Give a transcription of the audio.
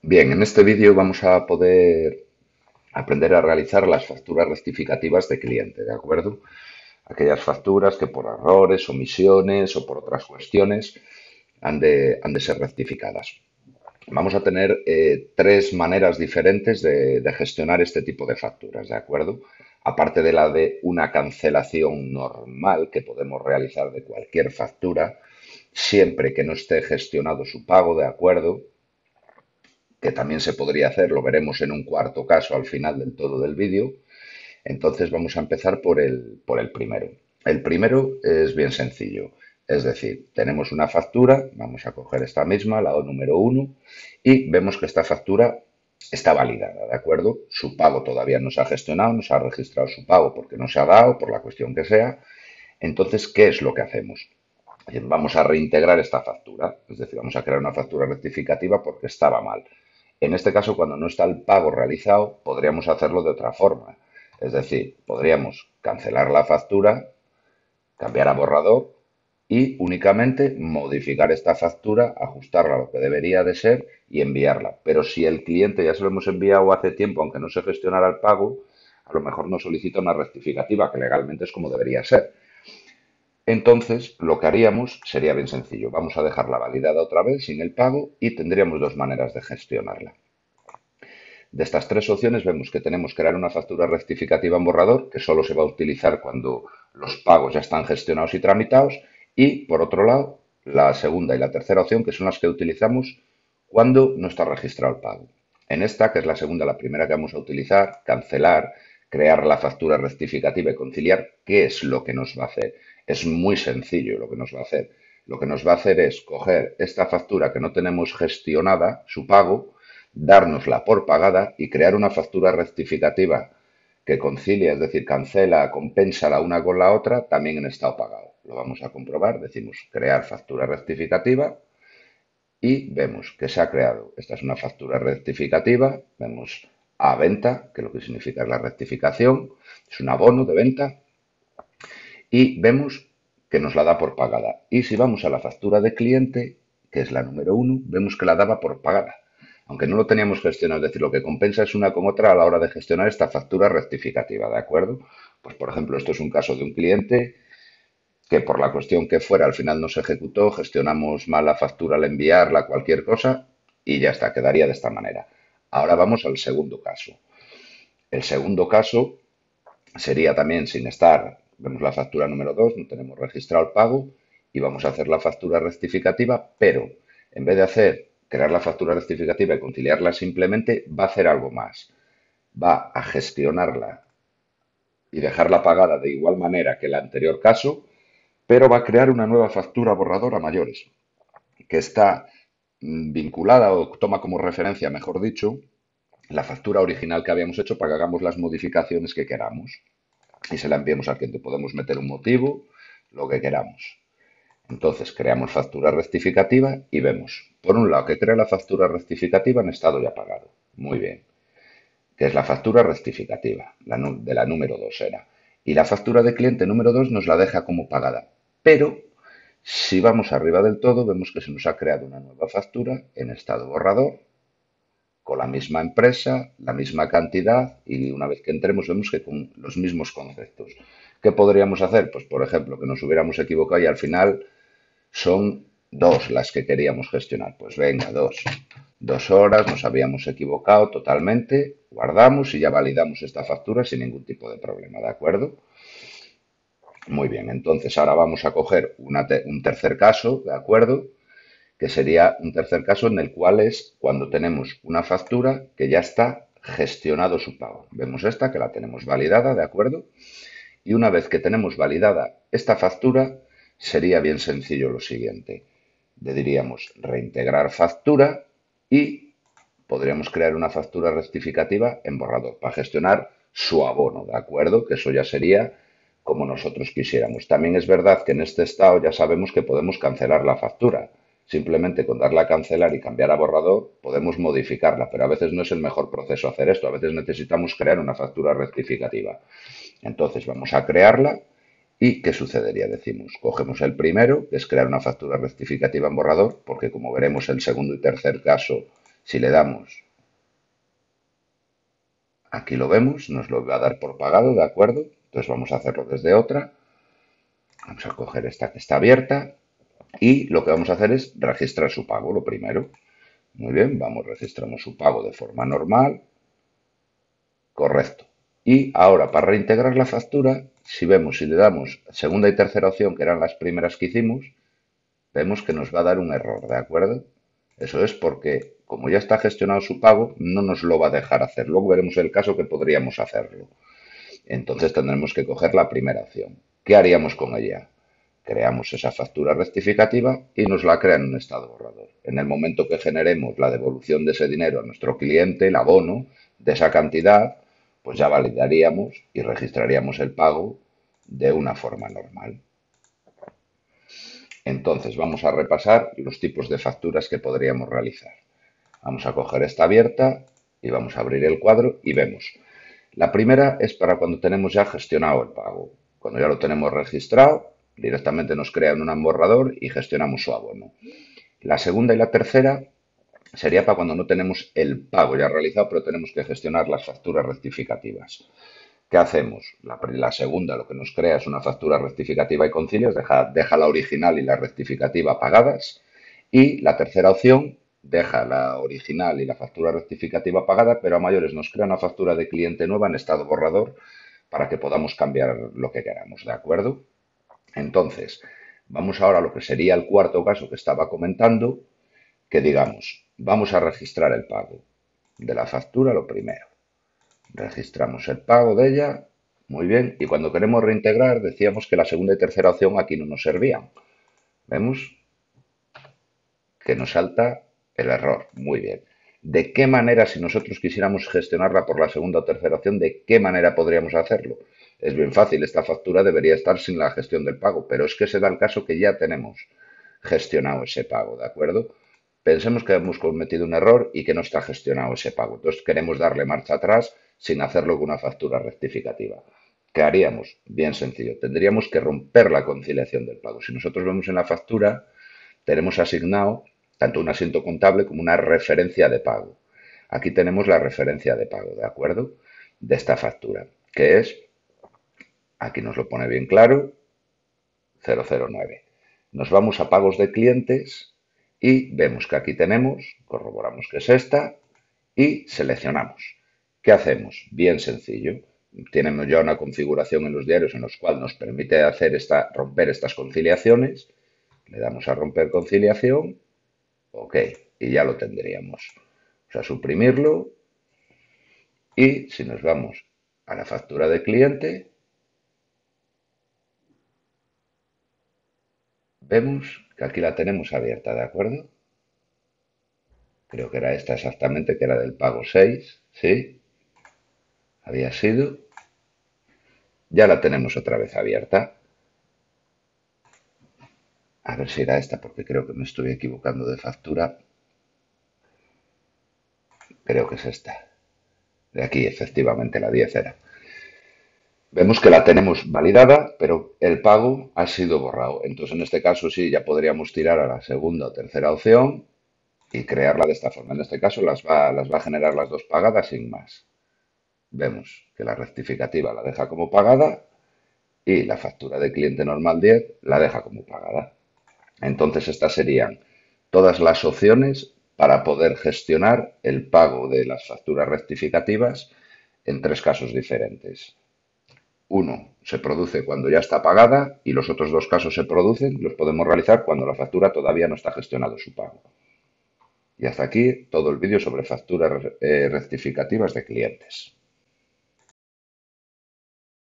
Bien, en este vídeo vamos a poder aprender a realizar las facturas rectificativas de cliente, ¿de acuerdo? Aquellas facturas que por errores, omisiones o por otras cuestiones han de ser rectificadas. Vamos a tener tres maneras diferentes de gestionar este tipo de facturas, ¿de acuerdo? Aparte de la de una cancelación normal que podemos realizar de cualquier factura, siempre que no esté gestionado su pago, ¿de acuerdo? Que también se podría hacer, lo veremos en un cuarto caso al final del todo del vídeo. Entonces vamos a empezar por el primero. El primero es bien sencillo, es decir, tenemos una factura, vamos a coger esta misma, la O número uno, y vemos que esta factura está validada, ¿de acuerdo? Su pago todavía no se ha gestionado, no se ha registrado su pago porque no se ha dado, por la cuestión que sea. Entonces, ¿qué es lo que hacemos? Vamos a reintegrar esta factura, es decir, vamos a crear una factura rectificativa porque estaba mal. En este caso, cuando no está el pago realizado, podríamos hacerlo de otra forma. Es decir, podríamos cancelar la factura, cambiar a borrador y únicamente modificar esta factura, ajustarla a lo que debería de ser y enviarla. Pero si el cliente ya se lo hemos enviado hace tiempo, aunque no se gestionara el pago, a lo mejor nos solicita una rectificativa, que legalmente es como debería ser. Entonces, lo que haríamos sería bien sencillo. Vamos a dejarla validada otra vez sin el pago y tendríamos dos maneras de gestionarla. De estas tres opciones vemos que tenemos que crear una factura rectificativa en borrador, que solo se va a utilizar cuando los pagos ya están gestionados y tramitados. Y, por otro lado, la segunda y la tercera opción, que son las que utilizamos cuando no está registrado el pago. En esta, que es la segunda, la primera que vamos a utilizar, cancelar, crear la factura rectificativa y conciliar, ¿qué es lo que nos va a hacer? Es muy sencillo lo que nos va a hacer. Lo que nos va a hacer es coger esta factura que no tenemos gestionada, su pago, dárnosla por pagada y crear una factura rectificativa que concilia, es decir, cancela, compensa la una con la otra, también en estado pagado. Lo vamos a comprobar, decimos crear factura rectificativa y vemos que se ha creado. Esta es una factura rectificativa, vemos a venta, que lo que significa es la rectificación, es un abono de venta y vemos que nos la da por pagada. Y si vamos a la factura de cliente, que es la número uno, vemos que la daba por pagada. Aunque no lo teníamos gestionado, es decir, lo que compensa es una con otra a la hora de gestionar esta factura rectificativa, ¿de acuerdo? Pues, por ejemplo, esto es un caso de un cliente que por la cuestión que fuera al final no se ejecutó, gestionamos mal la factura al enviarla, cualquier cosa, y ya está, quedaría de esta manera. Ahora vamos al segundo caso. El segundo caso sería también sin estar, vemos la factura número 2, no tenemos registrado el pago y vamos a hacer la factura rectificativa, pero en vez de crear la factura rectificativa y conciliarla simplemente, va a hacer algo más. Va a gestionarla y dejarla pagada de igual manera que el anterior caso, pero va a crear una nueva factura borradora a mayores, que está vinculada o toma como referencia, mejor dicho, la factura original que habíamos hecho para que hagamos las modificaciones que queramos y se la enviemos al cliente. Podemos meter un motivo, lo que queramos. Entonces creamos factura rectificativa y vemos, por un lado, que crea la factura rectificativa en estado ya pagado. Muy bien. Que es la factura rectificativa, de la número 2 era. Y la factura de cliente número 2 nos la deja como pagada. Pero si vamos arriba del todo, vemos que se nos ha creado una nueva factura en estado borrador, con la misma empresa, la misma cantidad y una vez que entremos vemos que con los mismos conceptos. ¿Qué podríamos hacer? Pues por ejemplo, que nos hubiéramos equivocado y al final son dos las que queríamos gestionar. Pues venga, dos. 2 horas, nos habíamos equivocado totalmente, guardamos y ya validamos esta factura sin ningún tipo de problema, ¿de acuerdo? Muy bien, entonces ahora vamos a coger un tercer caso, ¿de acuerdo? Que sería un tercer caso en el cual es cuando tenemos una factura que ya está gestionado su pago. Vemos esta que la tenemos validada, ¿de acuerdo? Y una vez que tenemos validada esta factura, sería bien sencillo lo siguiente. Le diríamos reintegrar factura y podríamos crear una factura rectificativa en borrador para gestionar su abono, ¿de acuerdo? Que eso ya sería como nosotros quisiéramos. También es verdad que en este estado ya sabemos que podemos cancelar la factura. Simplemente con darle a cancelar y cambiar a borrador podemos modificarla, pero a veces no es el mejor proceso hacer esto. A veces necesitamos crear una factura rectificativa. Entonces vamos a crearla y ¿qué sucedería? Decimos, cogemos el primero, que es crear una factura rectificativa en borrador, porque como veremos el segundo y tercer caso Si le damos, aquí lo vemos, nos lo va a dar por pagado, ¿de acuerdo? Entonces vamos a hacerlo desde otra. Vamos a coger esta que está abierta y lo que vamos a hacer es registrar su pago, lo primero. Muy bien, registramos su pago de forma normal. Correcto. Y ahora, para reintegrar la factura, si le damos segunda y tercera opción, que eran las primeras que hicimos, vemos que nos va a dar un error, ¿de acuerdo? Eso es porque, como ya está gestionado su pago, no nos lo va a dejar hacer. Luego veremos el caso que podríamos hacerlo. Entonces tendremos que coger la primera opción. ¿Qué haríamos con ella? Creamos esa factura rectificativa y nos la crea en un estado borrador. En el momento que generemos la devolución de ese dinero a nuestro cliente, el abono de esa cantidad, pues ya validaríamos y registraríamos el pago de una forma normal. Entonces vamos a repasar los tipos de facturas que podríamos realizar. Vamos a coger esta abierta y vamos a abrir el cuadro y vemos. La primera es para cuando tenemos ya gestionado el pago. Cuando ya lo tenemos registrado, directamente nos crea en un borrador y gestionamos su abono. La segunda y la tercera sería para cuando no tenemos el pago ya realizado, pero tenemos que gestionar las facturas rectificativas. ¿Qué hacemos? La segunda lo que nos crea es una factura rectificativa y concilios, deja la original y la rectificativa pagadas. Y la tercera opción deja la original y la factura rectificativa pagada, pero a mayores nos crea una factura de cliente nueva en estado borrador para que podamos cambiar lo que queramos, ¿de acuerdo? Entonces, vamos ahora a lo que sería el cuarto caso que estaba comentando, que digamos, vamos a registrar el pago de la factura lo primero. Registramos el pago de ella, muy bien, y cuando queremos reintegrar decíamos que la segunda y tercera opción aquí no nos servían. Vemos que nos salta el error, muy bien. ¿De qué manera, si nosotros quisiéramos gestionarla por la segunda o tercera opción, de qué manera podríamos hacerlo? Es bien fácil, esta factura debería estar sin la gestión del pago, pero es que se da el caso que ya tenemos gestionado ese pago, ¿de acuerdo? Pensemos que hemos cometido un error y que no está gestionado ese pago. Entonces queremos darle marcha atrás sin hacerlo con una factura rectificativa. ¿Qué haríamos? Bien sencillo. Tendríamos que romper la conciliación del pago. Si nosotros vemos en la factura, tenemos asignado tanto un asiento contable como una referencia de pago. Aquí tenemos la referencia de pago, ¿de acuerdo? De esta factura, que es, aquí nos lo pone bien claro, 009. Nos vamos a pagos de clientes y vemos que aquí tenemos, corroboramos que es esta y seleccionamos. ¿Qué hacemos? Bien sencillo. Tenemos ya una configuración en los diarios en los cuales nos permite romper estas conciliaciones. Le damos a romper conciliación. Ok, y ya lo tendríamos. O sea, suprimirlo y si nos vamos a la factura de cliente, vemos que aquí la tenemos abierta, ¿de acuerdo? Creo que era esta exactamente, que era del pago 6, ¿sí? Había sido. Ya la tenemos otra vez abierta. A ver si era esta, porque creo que me estoy equivocando de factura. Creo que es esta. De aquí, efectivamente, la 10 era. Vemos que la tenemos validada, pero el pago ha sido borrado. Entonces, en este caso, sí, ya podríamos tirar a la segunda o tercera opción y crearla de esta forma. En este caso, las va a generar las dos pagadas sin más. Vemos que la rectificativa la deja como pagada y la factura de cliente normal 10 la deja como pagada. Entonces, estas serían todas las opciones para poder gestionar el pago de las facturas rectificativas en tres casos diferentes. Uno se produce cuando ya está pagada y los otros dos casos se producen, los podemos realizar cuando la factura todavía no está gestionado su pago. Y hasta aquí todo el vídeo sobre facturas rectificativas de clientes.